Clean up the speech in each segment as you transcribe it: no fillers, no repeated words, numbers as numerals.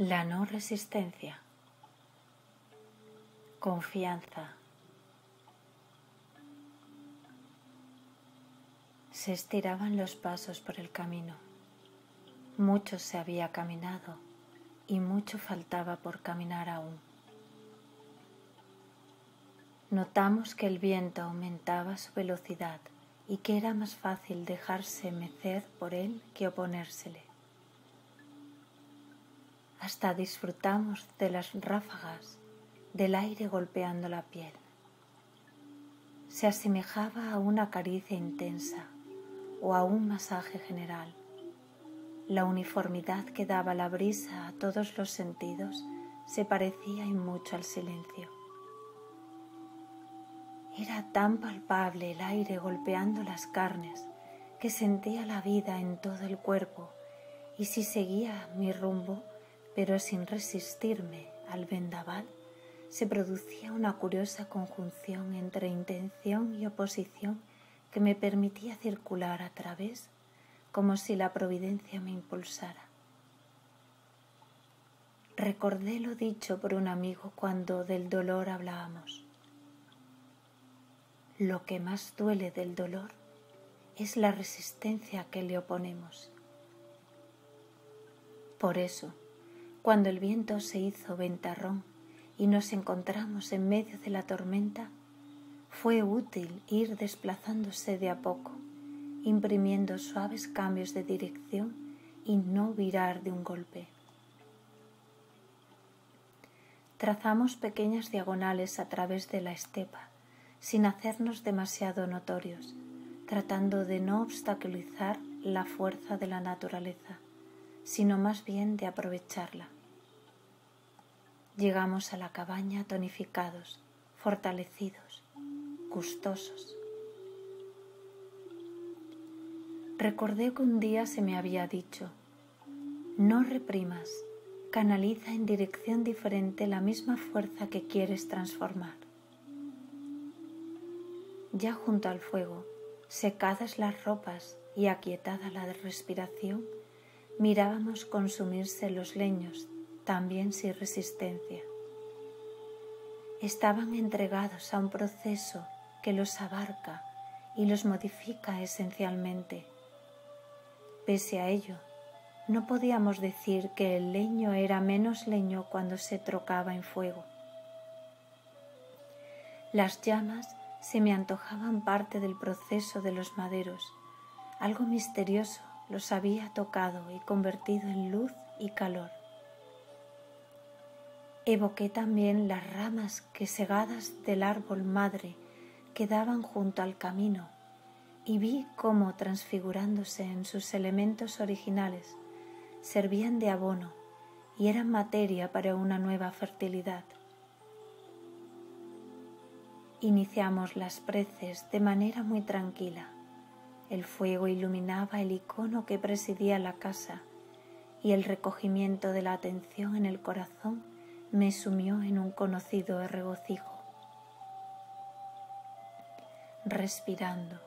La no resistencia. Confianza. Se estiraban los pasos por el camino. Mucho se había caminado y mucho faltaba por caminar aún. Notamos que el viento aumentaba su velocidad y que era más fácil dejarse mecer por él que oponérsele. Hasta disfrutamos de las ráfagas del aire golpeando la piel. Se asemejaba a una caricia intensa o a un masaje general. La uniformidad que daba la brisa a todos los sentidos se parecía en mucho al silencio. Era tan palpable el aire golpeando las carnes que sentía la vida en todo el cuerpo, y si seguía mi rumbo, pero sin resistirme al vendaval, se producía una curiosa conjunción entre intención y oposición que me permitía circular a través, como si la providencia me impulsara. Recordé lo dicho por un amigo cuando del dolor hablábamos. Lo que más duele del dolor es la resistencia que le oponemos. Por eso, cuando el viento se hizo ventarrón y nos encontramos en medio de la tormenta, fue útil ir desplazándose de a poco, imprimiendo suaves cambios de dirección y no virar de un golpe. Trazamos pequeñas diagonales a través de la estepa, sin hacernos demasiado notorios, tratando de no obstaculizar la fuerza de la naturaleza, sino más bien de aprovecharla. Llegamos a la cabaña tonificados, fortalecidos, gustosos. Recordé que un día se me había dicho: no reprimas, canaliza en dirección diferente la misma fuerza que quieres transformar. Ya junto al fuego, secadas las ropas y aquietada la respiración, mirábamos consumirse los leños, también sin resistencia. Estaban entregados a un proceso que los abarca y los modifica esencialmente. Pese a ello, no podíamos decir que el leño era menos leño cuando se trocaba en fuego. Las llamas se me antojaban parte del proceso de los maderos. Algo misterioso los había tocado y convertido en luz y calor. Evoqué también las ramas que segadas del árbol madre quedaban junto al camino y vi cómo, transfigurándose en sus elementos originales, servían de abono y eran materia para una nueva fertilidad. Iniciamos las preces de manera muy tranquila. El fuego iluminaba el icono que presidía la casa y el recogimiento de la atención en el corazón me sumió en un conocido regocijo. Respirando,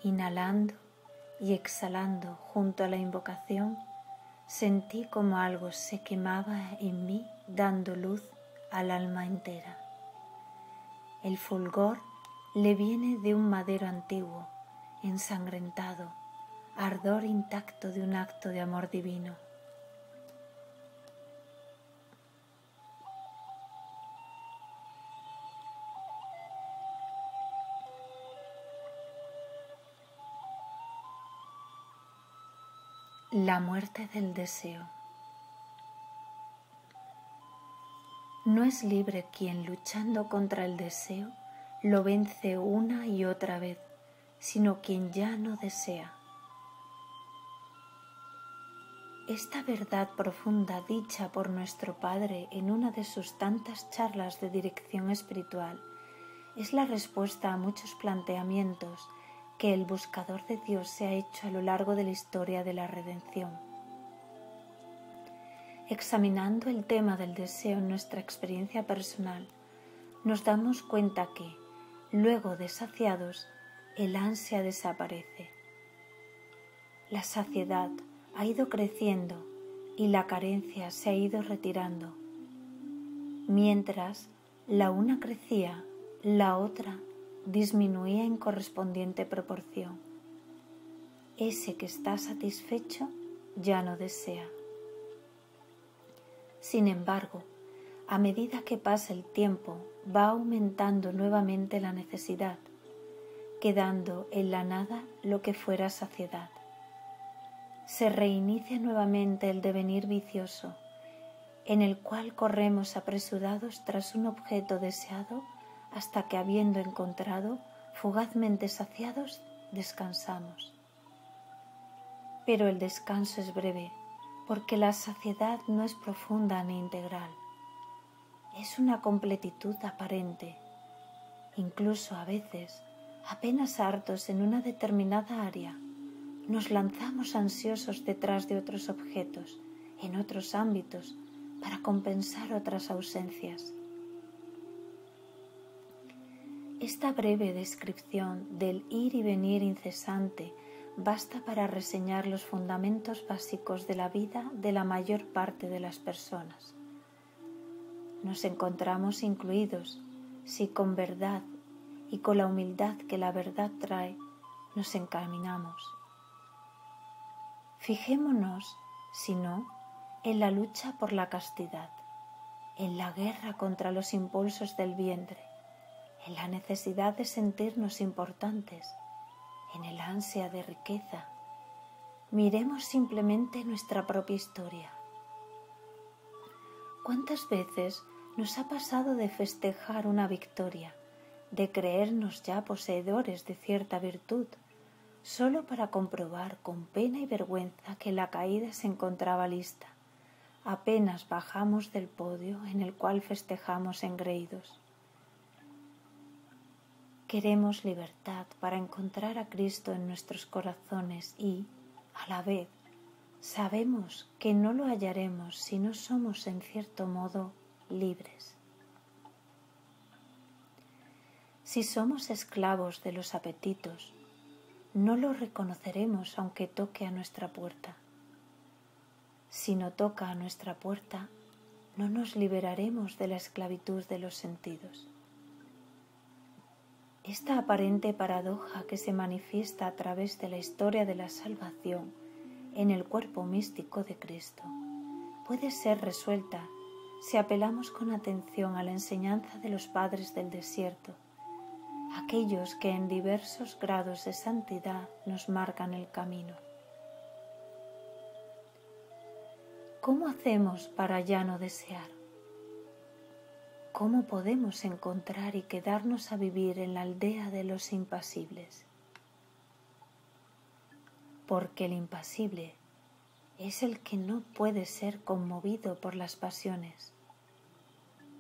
inhalando y exhalando junto a la invocación, sentí como algo se quemaba en mí dando luz al alma entera. El fulgor le viene de un madero antiguo, ensangrentado, ardor intacto de un acto de amor divino. La muerte del deseo. No es libre quien, luchando contra el deseo, lo vence una y otra vez, sino quien ya no desea. Esta verdad profunda, dicha por nuestro Padre en una de sus tantas charlas de dirección espiritual, es la respuesta a muchos planteamientos que el buscador de Dios se ha hecho a lo largo de la historia de la redención. Examinando el tema del deseo en nuestra experiencia personal, nos damos cuenta que, luego de saciados, el ansia desaparece. La saciedad ha ido creciendo y la carencia se ha ido retirando. Mientras la una crecía, la otra disminuía en correspondiente proporción. Ese que está satisfecho ya no desea. Sin embargo, a medida que pasa el tiempo, va aumentando nuevamente la necesidad, quedando en la nada lo que fuera saciedad. Se reinicia nuevamente el devenir vicioso, en el cual corremos apresurados tras un objeto deseado hasta que, habiendo encontrado, fugazmente saciados, descansamos. Pero el descanso es breve, porque la saciedad no es profunda ni integral. Es una completitud aparente. Incluso a veces, apenas hartos en una determinada área, nos lanzamos ansiosos detrás de otros objetos, en otros ámbitos, para compensar otras ausencias. Esta breve descripción del ir y venir incesante basta para reseñar los fundamentos básicos de la vida de la mayor parte de las personas. Nos encontramos incluidos si con verdad y con la humildad que la verdad trae nos encaminamos. Fijémonos, si no, en la lucha por la castidad, en la guerra contra los impulsos del vientre, en la necesidad de sentirnos importantes, en el ansia de riqueza. Miremos simplemente nuestra propia historia. ¿Cuántas veces nos ha pasado de festejar una victoria, de creernos ya poseedores de cierta virtud, solo para comprobar con pena y vergüenza que la caída se encontraba lista, apenas bajamos del podio en el cual festejamos engreídos? Queremos libertad para encontrar a Cristo en nuestros corazones y, a la vez, sabemos que no lo hallaremos si no somos en cierto modo libres. Si somos esclavos de los apetitos, no lo reconoceremos aunque toque a nuestra puerta. Si no toca a nuestra puerta, no nos liberaremos de la esclavitud de los sentidos. Esta aparente paradoja que se manifiesta a través de la historia de la salvación en el cuerpo místico de Cristo puede ser resuelta si apelamos con atención a la enseñanza de los padres del desierto, aquellos que en diversos grados de santidad nos marcan el camino. ¿Cómo hacemos para ya no desear? ¿Cómo podemos encontrar y quedarnos a vivir en la aldea de los impasibles? Porque el impasible es el que no puede ser conmovido por las pasiones.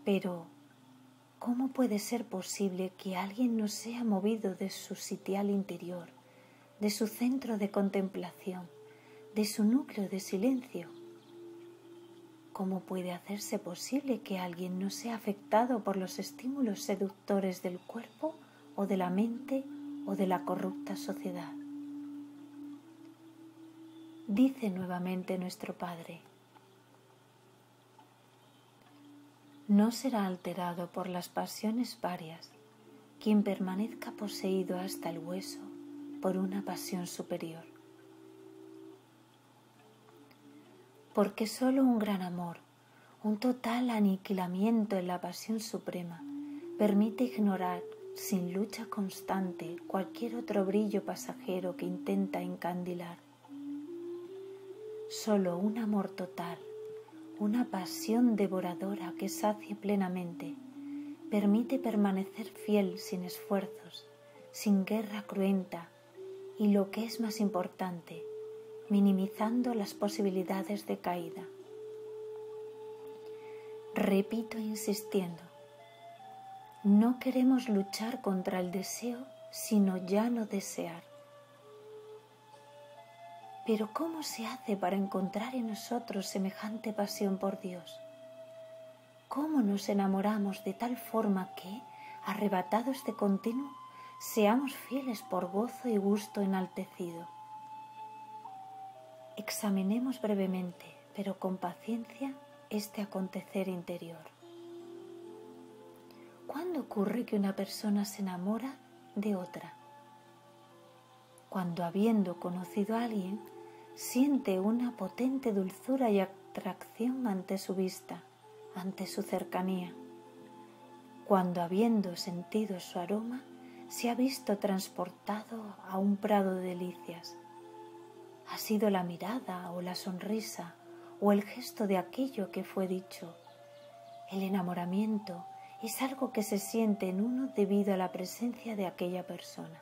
Pero, ¿cómo puede ser posible que alguien no sea movido de su sitial interior, de su centro de contemplación, de su núcleo de silencio? ¿Cómo puede hacerse posible que alguien no sea afectado por los estímulos seductores del cuerpo o de la mente o de la corrupta sociedad? Dice nuevamente nuestro Padre: no será alterado por las pasiones varias quien permanezca poseído hasta el hueso por una pasión superior. Porque solo un gran amor, un total aniquilamiento en la pasión suprema, permite ignorar sin lucha constante cualquier otro brillo pasajero que intenta encandilar. Solo un amor total, una pasión devoradora que sacie plenamente, permite permanecer fiel sin esfuerzos, sin guerra cruenta y, lo que es más importante, minimizando las posibilidades de caída. Repito insistiendo, no queremos luchar contra el deseo, sino ya no desear. Pero ¿cómo se hace para encontrar en nosotros semejante pasión por Dios? ¿Cómo nos enamoramos de tal forma que, arrebatados de continuo, seamos fieles por gozo y gusto enaltecido? Examinemos brevemente, pero con paciencia, este acontecer interior. ¿Cuándo ocurre que una persona se enamora de otra? Cuando, habiendo conocido a alguien, siente una potente dulzura y atracción ante su vista, ante su cercanía. Cuando, habiendo sentido su aroma, se ha visto transportado a un prado de delicias. Ha sido la mirada o la sonrisa o el gesto de aquello que fue dicho. El enamoramiento es algo que se siente en uno debido a la presencia de aquella persona.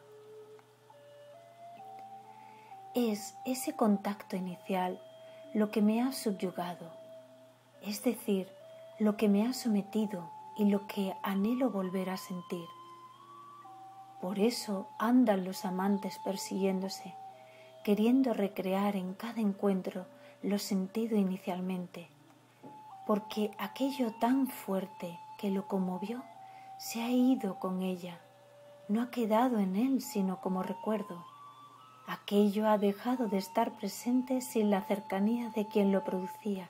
Es ese contacto inicial lo que me ha subyugado, es decir, lo que me ha sometido y lo que anhelo volver a sentir. Por eso andan los amantes persiguiéndose, queriendo recrear en cada encuentro lo sentido inicialmente, porque aquello tan fuerte que lo conmovió se ha ido con ella, no ha quedado en él sino como recuerdo. Aquello ha dejado de estar presente sin la cercanía de quien lo producía,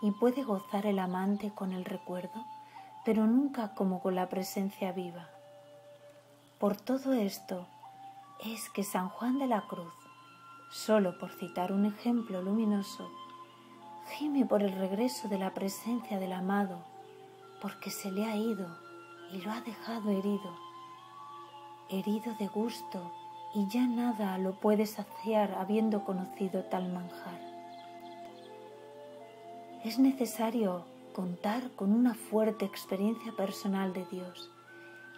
y puede gozar el amante con el recuerdo, pero nunca como con la presencia viva. Por todo esto es que San Juan de la Cruz, solo por citar un ejemplo luminoso, gime por el regreso de la presencia del amado, porque se le ha ido y lo ha dejado herido de gusto, y ya nada lo puede saciar habiendo conocido tal manjar. Es necesario contar con una fuerte experiencia personal de Dios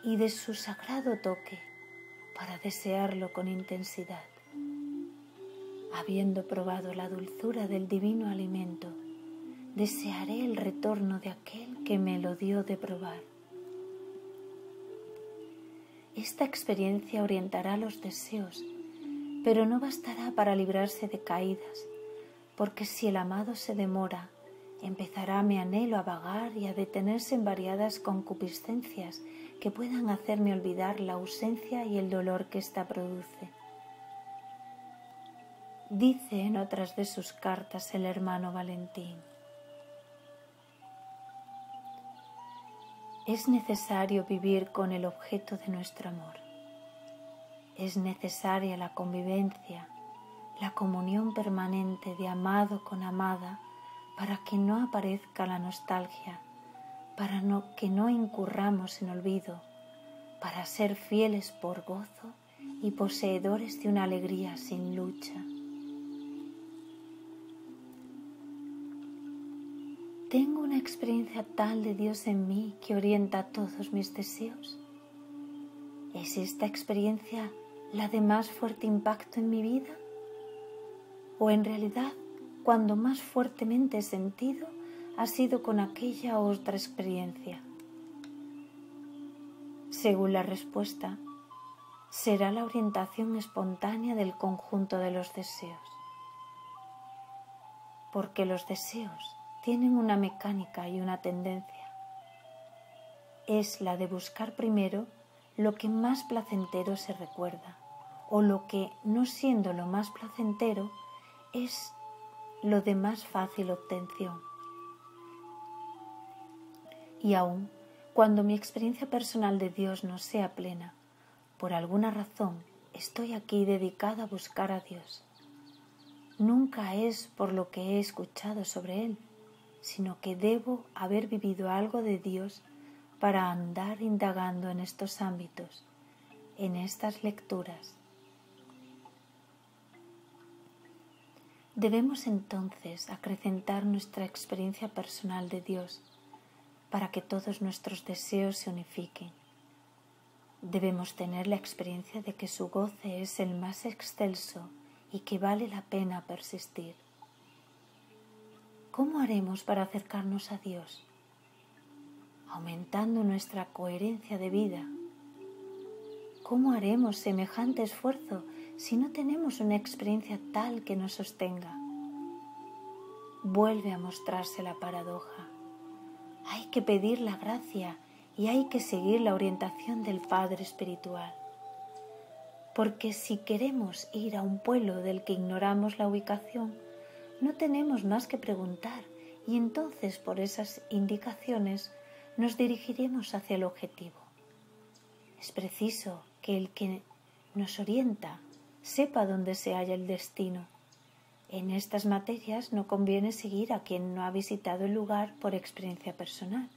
y de su sagrado toque para desearlo con intensidad. Habiendo probado la dulzura del divino alimento, desearé el retorno de aquel que me lo dio de probar. Esta experiencia orientará los deseos, pero no bastará para librarse de caídas, porque si el amado se demora, empezará mi anhelo a vagar y a detenerse en variadas concupiscencias que puedan hacerme olvidar la ausencia y el dolor que ésta produce. Dice en otras de sus cartas el hermano Valentín: es necesario vivir con el objeto de nuestro amor. Es necesaria la convivencia, la comunión permanente de amado con amada, para que no aparezca la nostalgia, para que no incurramos en olvido, para ser fieles por gozo y poseedores de una alegría sin lucha. ¿Tengo una experiencia tal de Dios en mí que orienta todos mis deseos? ¿Es esta experiencia la de más fuerte impacto en mi vida? ¿O en realidad, cuando más fuertemente he sentido, ha sido con aquella otra experiencia? Según la respuesta, será la orientación espontánea del conjunto de los deseos. Porque los deseos tienen una mecánica y una tendencia. Es la de buscar primero lo que más placentero se recuerda, o lo que, no siendo lo más placentero, es lo de más fácil obtención. Y aun cuando mi experiencia personal de Dios no sea plena, por alguna razón estoy aquí dedicada a buscar a Dios. Nunca es por lo que he escuchado sobre Él, sino que debo haber vivido algo de Dios para andar indagando en estos ámbitos, en estas lecturas. Debemos entonces acrecentar nuestra experiencia personal de Dios para que todos nuestros deseos se unifiquen. Debemos tener la experiencia de que su goce es el más excelso y que vale la pena persistir. ¿Cómo haremos para acercarnos a Dios? Aumentando nuestra coherencia de vida. ¿Cómo haremos semejante esfuerzo si no tenemos una experiencia tal que nos sostenga? Vuelve a mostrarse la paradoja. Hay que pedir la gracia y hay que seguir la orientación del Padre Espiritual. Porque si queremos ir a un pueblo del que ignoramos la ubicación, No tenemos más que preguntar y entonces por esas indicaciones nos dirigiremos hacia el objetivo. Es preciso que el que nos orienta sepa dónde se halla el destino. En estas materias no conviene seguir a quien no ha visitado el lugar por experiencia personal.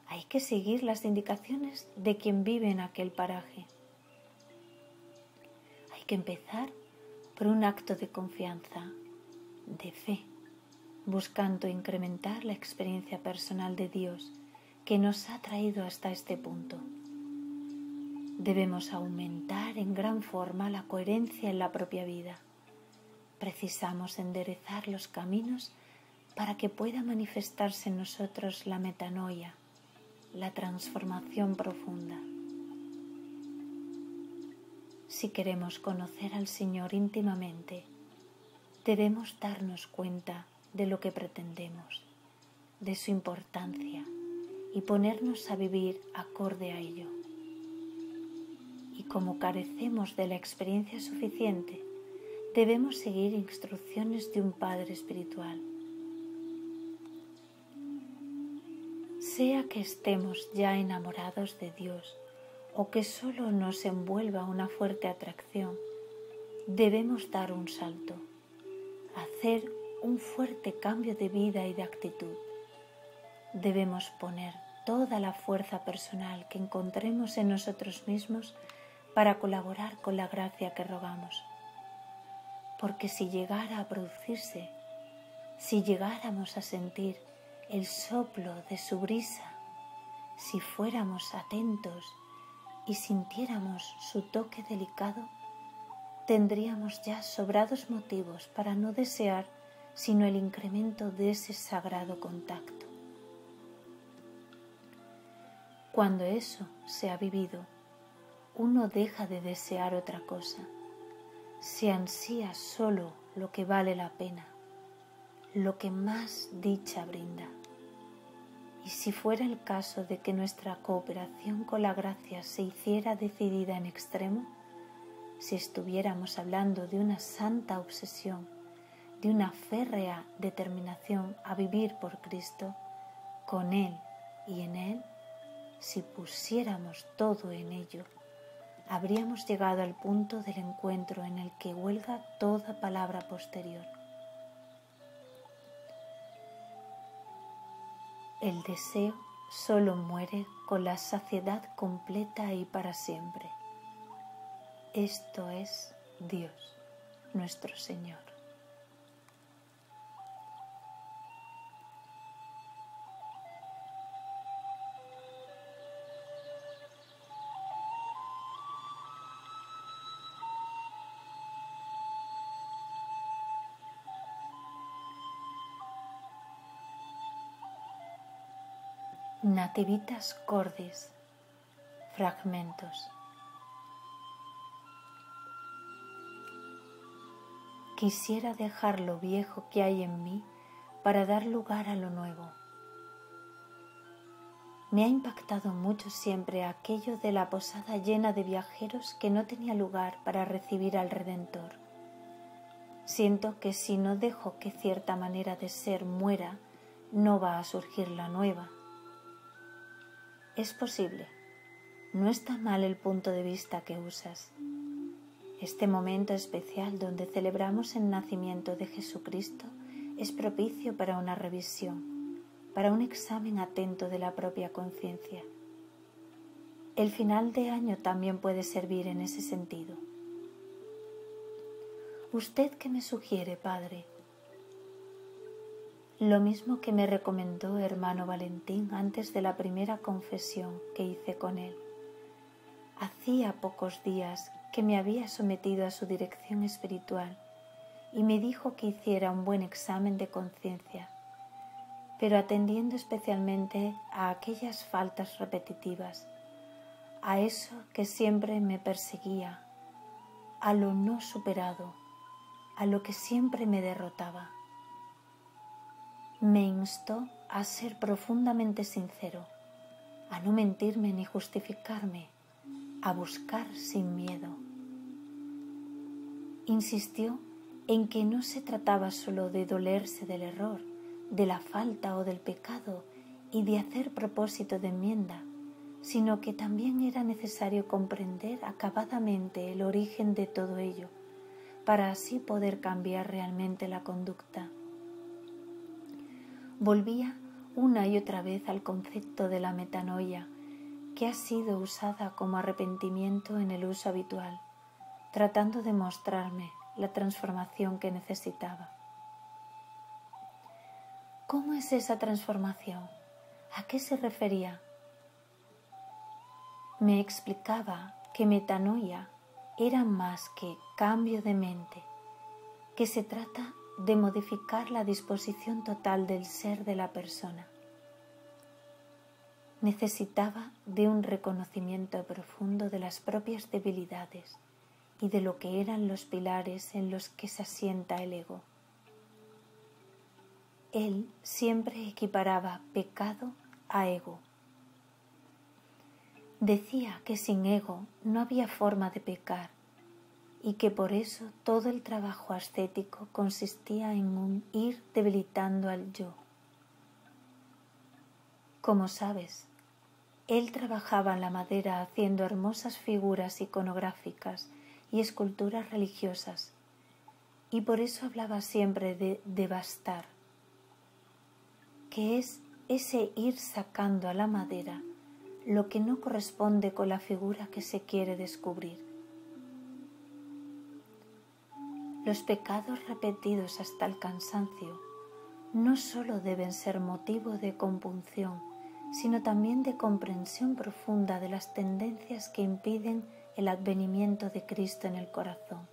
Hay que seguir las indicaciones de quien vive en aquel paraje. Hay que empezar por un acto de confianza, de fe, buscando incrementar la experiencia personal de Dios que nos ha traído hasta este punto. Debemos aumentar en gran forma la coherencia en la propia vida. Precisamos enderezar los caminos para que pueda manifestarse en nosotros la metanoia, la transformación profunda. Si queremos conocer al Señor íntimamente, debemos darnos cuenta de lo que pretendemos, de su importancia y ponernos a vivir acorde a ello. Y como carecemos de la experiencia suficiente, debemos seguir instrucciones de un Padre espiritual. Sea que estemos ya enamorados de Dios o que solo nos envuelva una fuerte atracción, debemos dar un salto, hacer un fuerte cambio de vida y de actitud. Debemos poner toda la fuerza personal que encontremos en nosotros mismos para colaborar con la gracia que rogamos. Porque si llegara a producirse, si llegáramos a sentir el soplo de su brisa, si fuéramos atentos y sintiéramos su toque delicado, tendríamos ya sobrados motivos para no desear sino el incremento de ese sagrado contacto. Cuando eso se ha vivido, uno deja de desear otra cosa, se ansía solo lo que vale la pena, lo que más dicha brinda. Y si fuera el caso de que nuestra cooperación con la gracia se hiciera decidida en extremo, si estuviéramos hablando de una santa obsesión, de una férrea determinación a vivir por Cristo, con Él y en Él, si pusiéramos todo en ello, habríamos llegado al punto del encuentro en el que huelga toda palabra posterior. El deseo solo muere con la saciedad completa y para siempre. Esto es Dios, nuestro Señor. Nativitas Cordis, fragmentos. Quisiera dejar lo viejo que hay en mí para dar lugar a lo nuevo. Me ha impactado mucho siempre aquello de la posada llena de viajeros que no tenía lugar para recibir al Redentor. Siento que si no dejo que cierta manera de ser muera, no va a surgir la nueva. Es posible, no está mal el punto de vista que usas. Este momento especial donde celebramos el nacimiento de Jesucristo es propicio para una revisión, para un examen atento de la propia conciencia. El final de año también puede servir en ese sentido. ¿Usted qué me sugiere, Padre? Lo mismo que me recomendó hermano Valentín antes de la primera confesión que hice con él. Hacía pocos días que me había sometido a su dirección espiritual y me dijo que hiciera un buen examen de conciencia, pero atendiendo especialmente a aquellas faltas repetitivas, a eso que siempre me perseguía, a lo no superado, a lo que siempre me derrotaba. Me instó a ser profundamente sincero, a no mentirme ni justificarme, a buscar sin miedo. Insistió en que no se trataba solo de dolerse del error, de la falta o del pecado y de hacer propósito de enmienda, sino que también era necesario comprender acabadamente el origen de todo ello, para así poder cambiar realmente la conducta. Volvía una y otra vez al concepto de la metanoia, que ha sido usada como arrepentimiento en el uso habitual, tratando de mostrarme la transformación que necesitaba. ¿Cómo es esa transformación? ¿A qué se refería? Me explicaba que metanoia era más que cambio de mente, que se trata de modificar la disposición total del ser de la persona. Necesitaba de un reconocimiento profundo de las propias debilidades y de lo que eran los pilares en los que se asienta el ego. Él siempre equiparaba pecado a ego. Decía que sin ego no había forma de pecar y que por eso todo el trabajo ascético consistía en ir debilitando al yo. Como sabes, él trabajaba en la madera haciendo hermosas figuras iconográficas y esculturas religiosas, y por eso hablaba siempre de devastar, que es ese ir sacando a la madera lo que no corresponde con la figura que se quiere descubrir. Los pecados repetidos hasta el cansancio no solo deben ser motivo de compunción, sino también de comprensión profunda de las tendencias que impiden el advenimiento de Cristo en el corazón.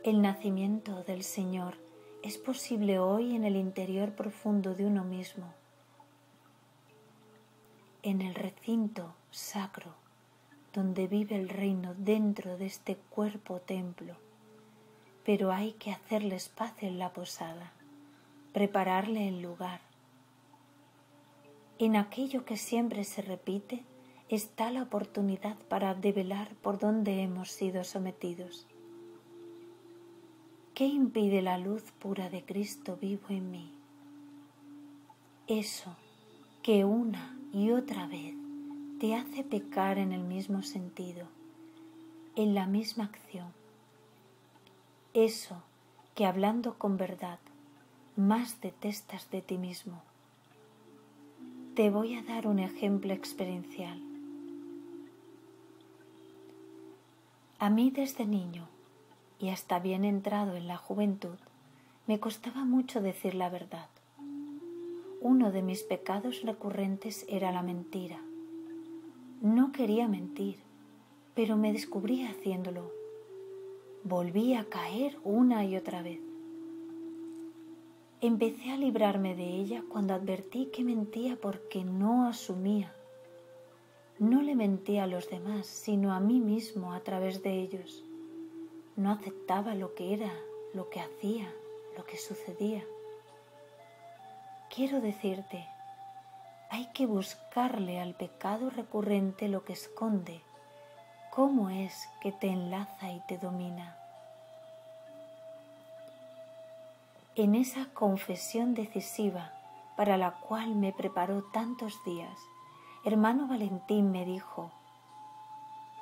El nacimiento del Señor es posible hoy en el interior profundo de uno mismo, en el recinto sacro donde vive el reino dentro de este cuerpo templo, pero hay que hacerle espacio en la posada, prepararle el lugar. En aquello que siempre se repite está la oportunidad para develar por dónde hemos sido sometidos. ¿Qué impide la luz pura de Cristo vivo en mí? Eso que una y otra vez te hace pecar en el mismo sentido, en la misma acción. Eso que hablando con verdad más detestas de ti mismo. Te voy a dar un ejemplo experiencial. A mí desde niño y hasta bien entrado en la juventud me costaba mucho decir la verdad. Uno de mis pecados recurrentes era la mentira. No quería mentir, pero me descubrí haciéndolo. Volví a caer una y otra vez. Empecé a librarme de ella cuando advertí que mentía porque no asumía. No le mentía a los demás, sino a mí mismo a través de ellos. No aceptaba lo que era, lo que hacía, lo que sucedía. Quiero decirte, hay que buscarle al pecado recurrente lo que esconde, cómo es que te enlaza y te domina. En esa confesión decisiva para la cual me preparó tantos días, hermano Valentín me dijo: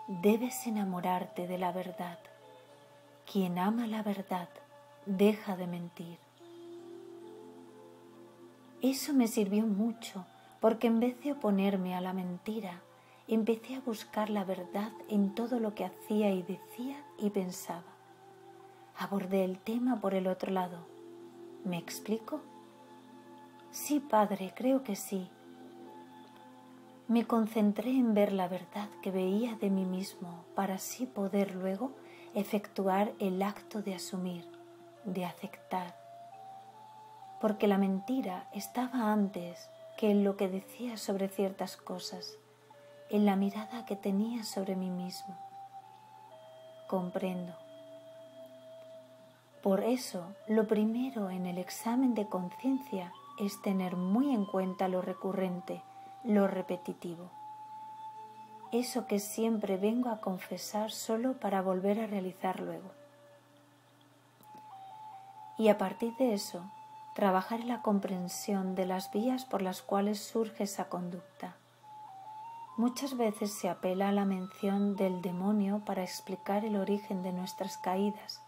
debes enamorarte de la verdad. Quien ama la verdad deja de mentir. Eso me sirvió mucho porque en vez de oponerme a la mentira, empecé a buscar la verdad en todo lo que hacía y decía y pensaba. Abordé el tema por el otro lado. ¿Me explico? Sí, padre, creo que sí. Me concentré en ver la verdad que veía de mí mismo para así poder luego efectuar el acto de asumir, de aceptar. Porque la mentira estaba antes que en lo que decía sobre ciertas cosas, en la mirada que tenía sobre mí mismo. Comprendo. Por eso, lo primero en el examen de conciencia es tener muy en cuenta lo recurrente, lo repetitivo. Eso que siempre vengo a confesar solo para volver a realizar luego. y a partir de eso trabajar en la comprensión de las vías por las cuales surge esa conducta. Muchas veces se apela a la mención del demonio para explicar el origen de nuestras caídas,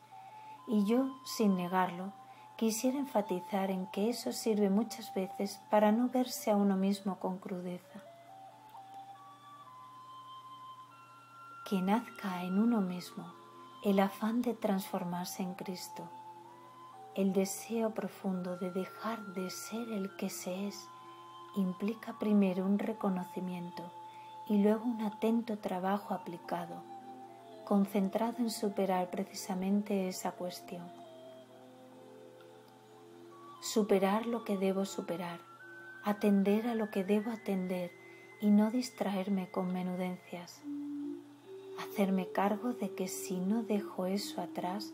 y yo, sin negarlo, quisiera enfatizar en que eso sirve muchas veces para no verse a uno mismo con crudeza. Que nazca en uno mismo el afán de transformarse en Cristo, el deseo profundo de dejar de ser el que se es, implica primero un reconocimiento y luego un atento trabajo aplicado, concentrado en superar precisamente esa cuestión. Superar lo que debo superar, atender a lo que debo atender y no distraerme con menudencias. Hacerme cargo de que si no dejo eso atrás,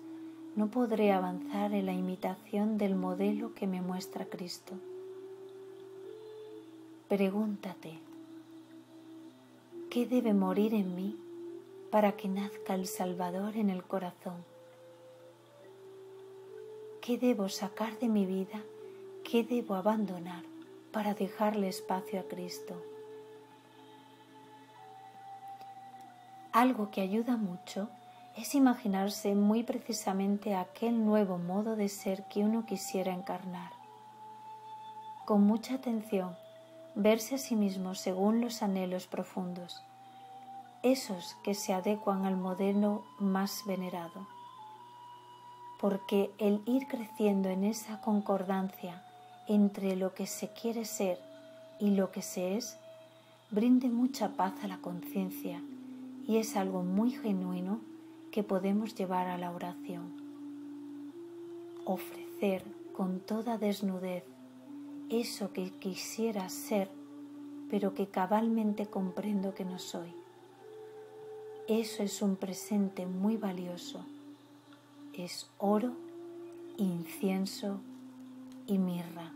no podré avanzar en la imitación del modelo que me muestra Cristo. Pregúntate, ¿qué debe morir en mí para que nazca el Salvador en el corazón? ¿Qué debo sacar de mi vida? ¿Qué debo abandonar para dejarle espacio a Cristo? Algo que ayuda mucho es imaginarse muy precisamente aquel nuevo modo de ser que uno quisiera encarnar. Con mucha atención, verse a sí mismo según los anhelos profundos, esos que se adecuan al modelo más venerado. Porque el ir creciendo en esa concordancia entre lo que se quiere ser y lo que se es, brinde mucha paz a la conciencia y es algo muy genuino que podemos llevar a la oración. Ofrecer con toda desnudez eso que quisiera ser, pero que cabalmente comprendo que no soy. Eso es un presente muy valioso. Es oro, incienso y mirra.